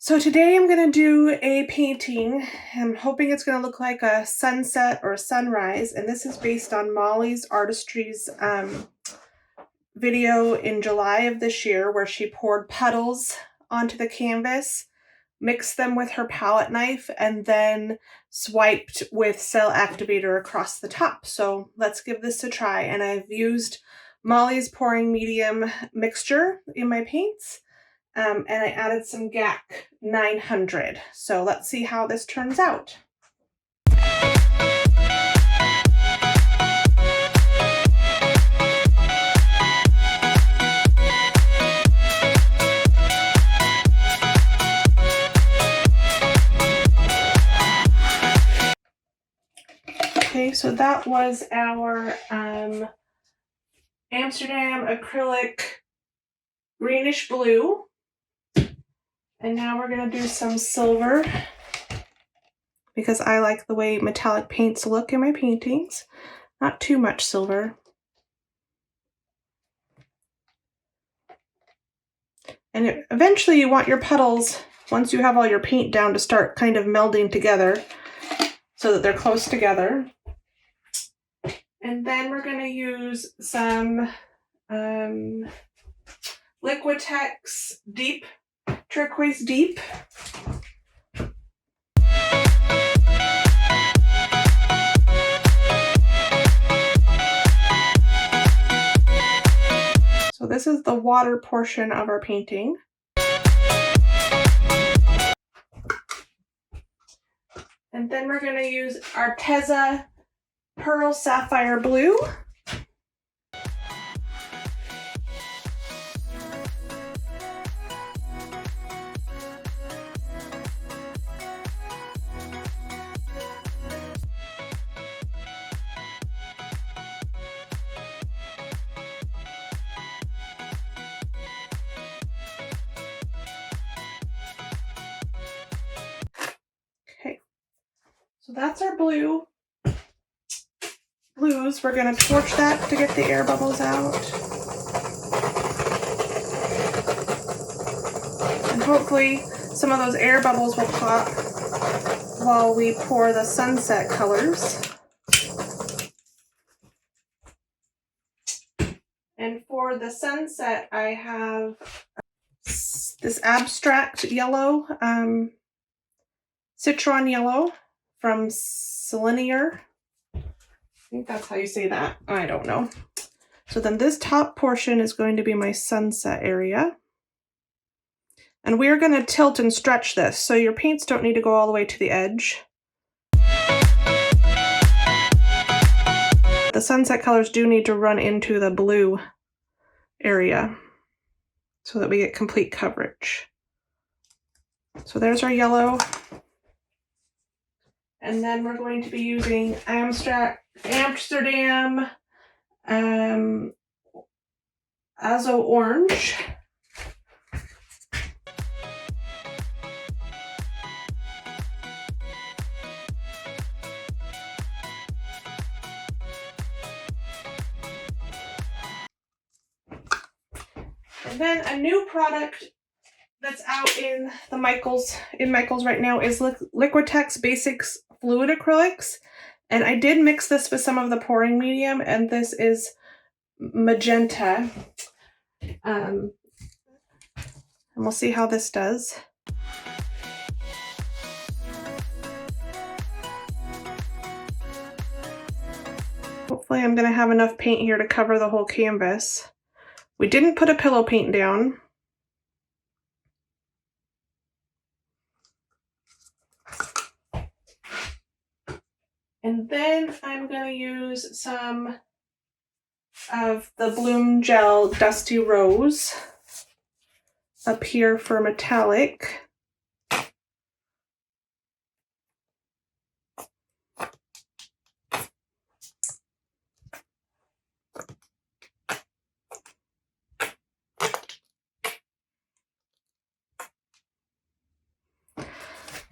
So today I'm going to do a painting. I'm hoping it's going to look like a sunset or a sunrise, and this is based on Molly's Artistry's video in July of this year where she poured puddles onto the canvas, mixed them with her palette knife, and then swiped with cell activator across the top. So let's give this a try. And I've used Molly's pouring medium mixture in my paints. And I added some GAC 900. So let's see how this turns out. Okay, so that was our Amsterdam acrylic greenish blue. And now we're going to do some silver because I like the way metallic paints look in my paintings. Not too much silver. And eventually you want your puddles, once you have all your paint down, to start kind of melding together so that they're close together. And then we're going to use some Liquitex Deep Turquoise Deep. So this is the water portion of our painting. And then we're going to use Arteza Pearl Sapphire Blue. Okay, so that's our blues. We're going to torch that to get the air bubbles out. And hopefully some of those air bubbles will pop while we pour the sunset colors. And for the sunset, I have this abstract yellow, citron yellow from Selenier. I think that's how you say that. I don't know. So then this top portion is going to be my sunset area. And we're going to tilt and stretch this, so your paints don't need to go all the way to the edge. The sunset colors do need to run into the blue area so that we get complete coverage. So there's our yellow. And then we're going to be using Amsterdam Azo Orange. And then a new product that's out in Michaels right now is Liquitex Basics Fluid Acrylics. And I did mix this with some of the pouring medium, and this is magenta. And we'll see how this does. Hopefully I'm going to have enough paint here to cover the whole canvas. We didn't put a pillow paint down. And then I'm going to use some of the Bloom Gel Dusty Rose up here for metallic.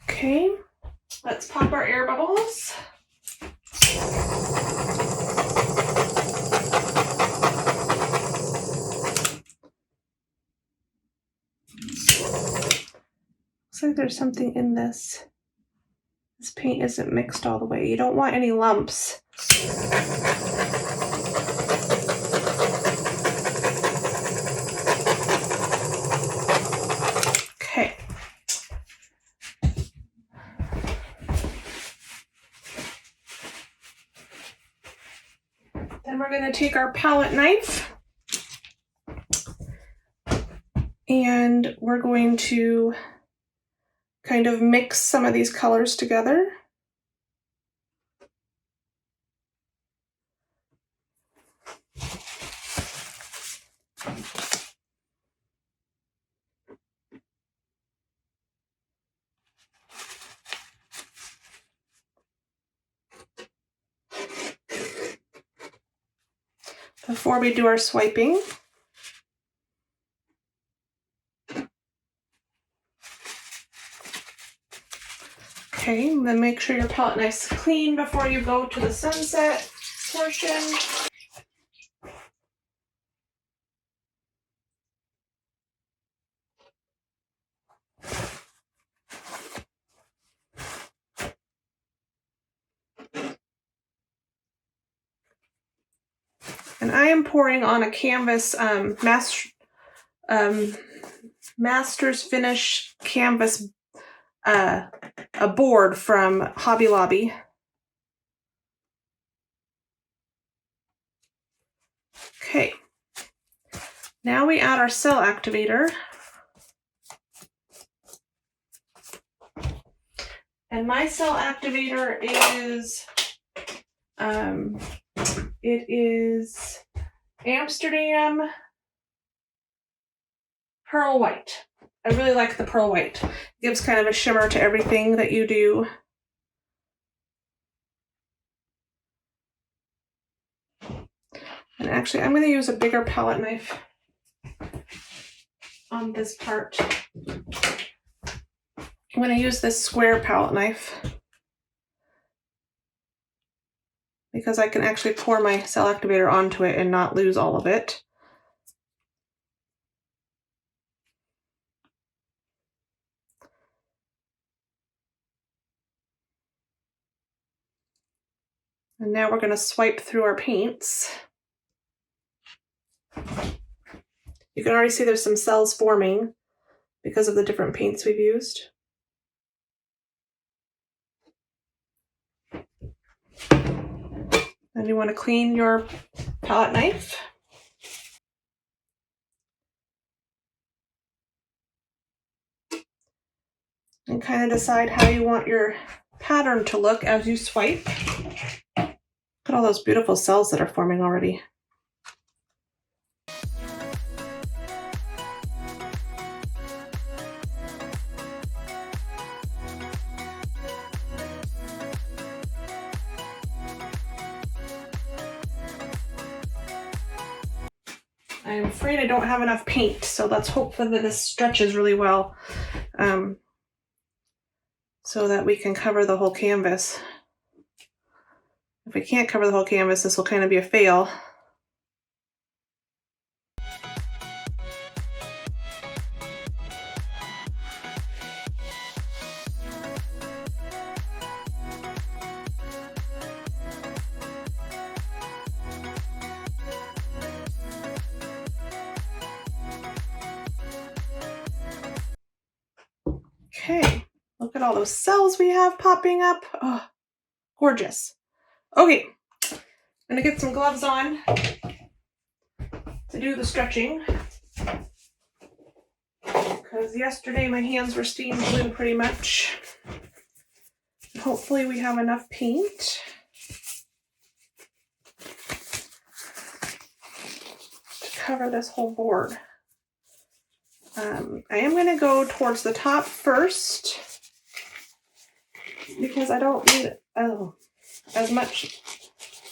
Okay, let's pop our air bubbles. Looks like there's something in this. This paint isn't mixed all the way. You don't want any lumps. Okay. Then we're going to take our palette knife and we're going to kind of mix some of these colors together. Before we do our swiping. Okay, then make sure your palette knife's clean before you go to the sunset portion. And I am pouring on a canvas Master's Finish canvas, a board from Hobby Lobby. Okay, now we add our cell activator. And my cell activator is, it is Amsterdam Pearl White. I really like the pearl white. It gives kind of a shimmer to everything that you do. And actually, I'm going to use a bigger palette knife on this part. I'm going to use this square palette knife because I can actually pour my cell activator onto it and not lose all of it. And now we're going to swipe through our paints. You can already see there's some cells forming because of the different paints we've used. And you want to clean your palette knife. And kind of decide how you want your pattern to look as you swipe. Look at all those beautiful cells that are forming already. I'm afraid I don't have enough paint, so let's hope that this stretches really well so that we can cover the whole canvas. If we can't cover the whole canvas, this will kind of be a fail. Okay, look at all those cells we have popping up. Oh, gorgeous. Okay, I'm gonna get some gloves on to do the stretching because yesterday my hands were steam blue pretty much. Hopefully we have enough paint to cover this whole board. I am going to go towards the top first because I don't need as much.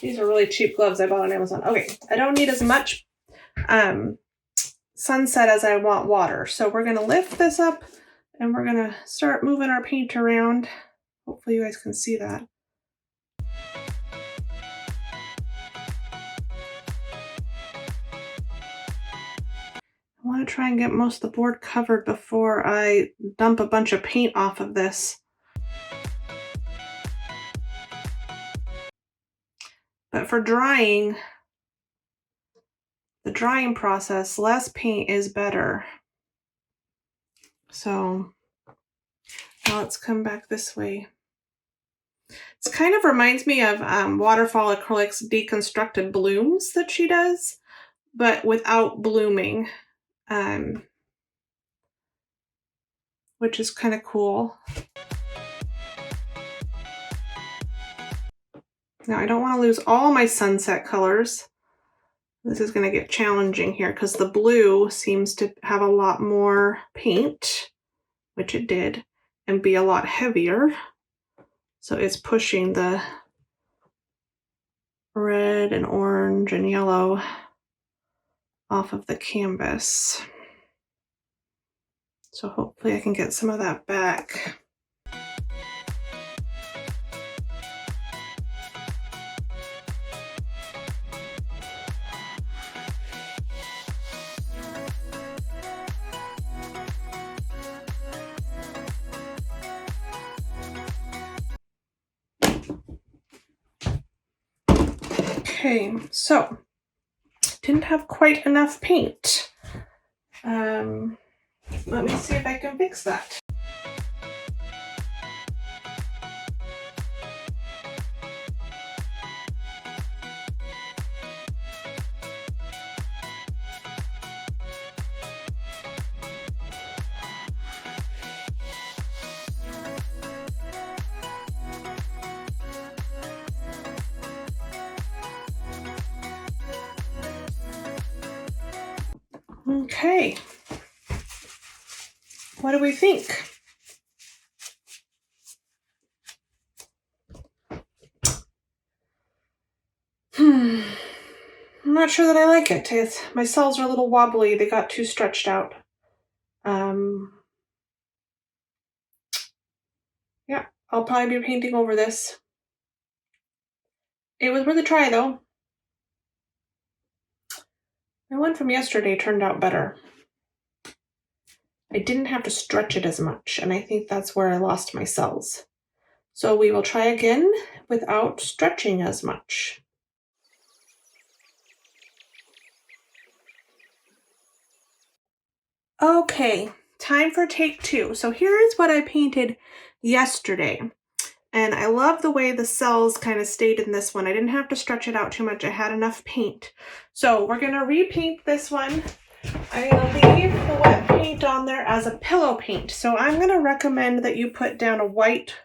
These are really cheap gloves I bought on Amazon. Okay, I don't need as much sunset as I want water. So we're going to lift this up and we're going to start moving our paint around. Hopefully you guys can see that. I want want to try and get most of the board covered before I dump a bunch of paint off of this. But for drying, the drying process, less paint is better. So now let's come back this way. It kind of reminds me of Waterfall Acrylics Deconstructed Blooms that she does, but without blooming, which is kind of cool. Now I don't want to lose all my sunset colors. This is going to get challenging here because the blue seems to have a lot more paint, which it did, and be a lot heavier. So it's pushing the red and orange and yellow off of the canvas. So hopefully I can get some of that back. Okay, so didn't have quite enough paint. Let me see if I can fix that. Okay, what do we think? I'm not sure that I like it. My cells are a little wobbly. They got too stretched out. Yeah, I'll probably be painting over this. It was worth a try though. My one from yesterday turned out better. I didn't have to stretch it as much, and I think that's where I lost my cells. So we will try again without stretching as much. Okay, time for take two. So here is what I painted yesterday. And I love the way the cells kind of stayed in this one. I didn't have to stretch it out too much. I had enough paint. So we're going to repaint this one. I'm going to leave the wet paint on there as a pillow paint. So I'm going to recommend that you put down a white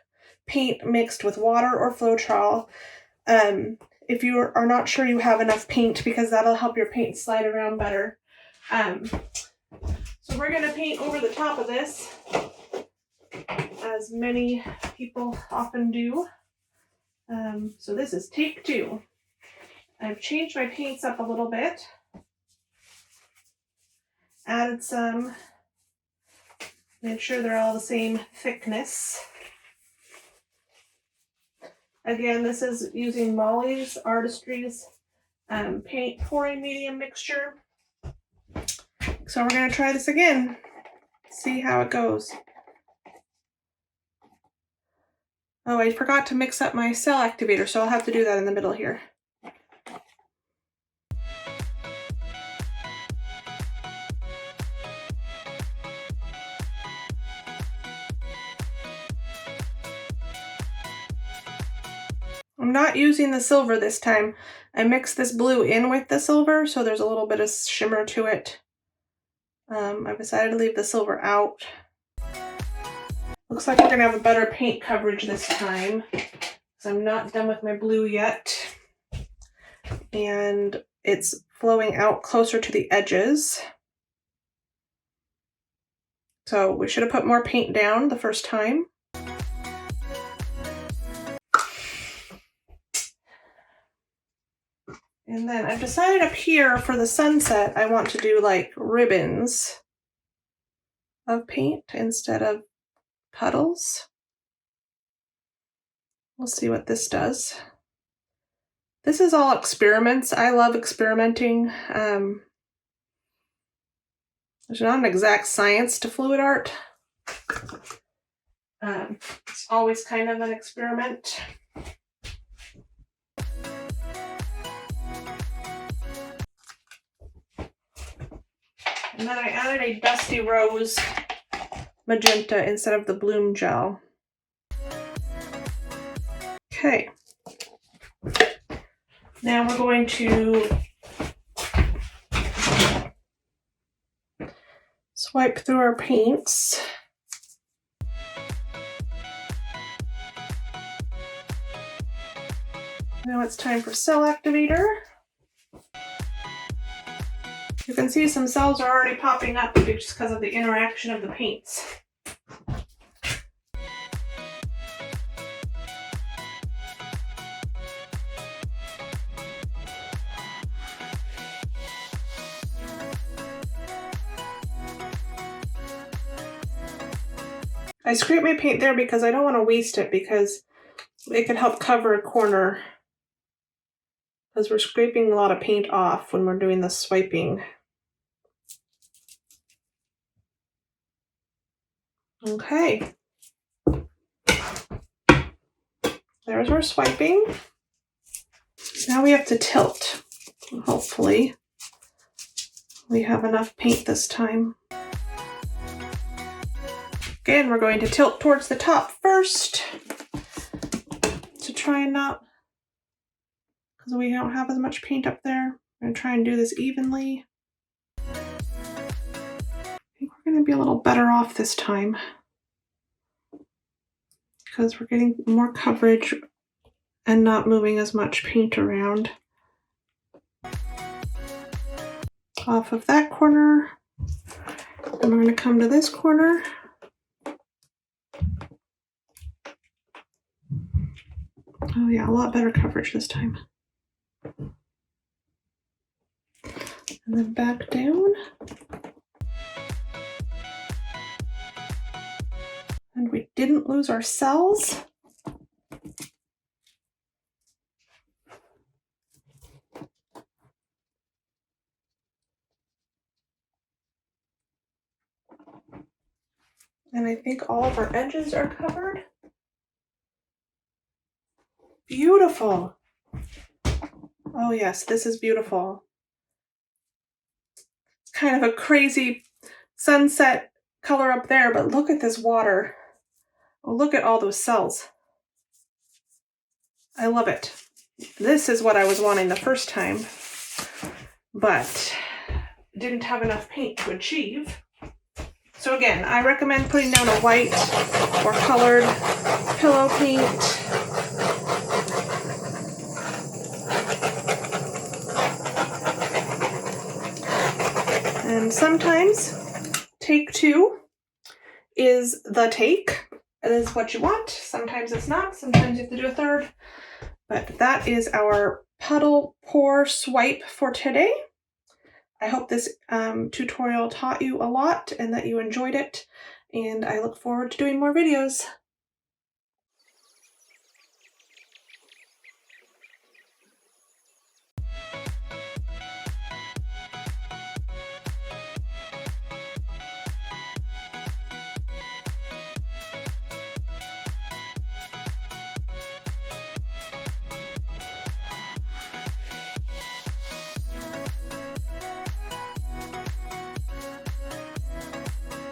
paint mixed with water or Floetrol. If you are not sure you have enough paint, because that'll help your paint slide around better. So we're going to paint over the top of this, as many people often do. So this is take two. I've changed my paints up a little bit. Added some. Made sure they're all the same thickness. Again, this is using Molly's Artistry's paint pouring medium mixture. So we're going to try this again. See how it goes. Oh, I forgot to mix up my cell activator, so I'll have to do that in the middle here. I'm not using the silver this time. I mixed this blue in with the silver, so there's a little bit of shimmer to it. I've decided to leave the silver out. Looks like we're going to have a better paint coverage this time, because I'm not done with my blue yet. And it's flowing out closer to the edges. So we should have put more paint down the first time. And then I've decided up here for the sunset, I want to do like ribbons of paint instead of puddles. We'll see what this does. This is all experiments. I love experimenting. There's not an exact science to fluid art. It's always kind of an experiment. And then I added a Dusty Rose magenta instead of the bloom gel. Okay. Now we're going to swipe through our paints. Now it's time for cell activator. You can see some cells are already popping up just because of the interaction of the paints. I scrape my paint there because I don't want to waste it, because it can help cover a corner, because we're scraping a lot of paint off when we're doing the swiping. Okay. There's our swiping. Now we have to tilt. Hopefully we have enough paint this time. Again, we're going to tilt towards the top first to try and not, because we don't have as much paint up there. I'm going to try and do this evenly. I think we're going to be a little better off this time, because we're getting more coverage and not moving as much paint around. Off of that corner, and we're going to come to this corner. Oh yeah, a lot better coverage this time. And then back down. And we didn't lose our cells. And I think all of our edges are covered. Beautiful. Oh yes, this is beautiful. It's kind of a crazy sunset color up there, but look at this water. Oh, look at all those cells. I love it. This is what I was wanting the first time, but didn't have enough paint to achieve. So again, I recommend putting down a white or colored pillow paint. And sometimes take 2 is the take. It is what you want. Sometimes it's not. Sometimes you have to do a third. But that is our puddle pour swipe for today. I hope this tutorial taught you a lot and that you enjoyed it. And I look forward to doing more videos.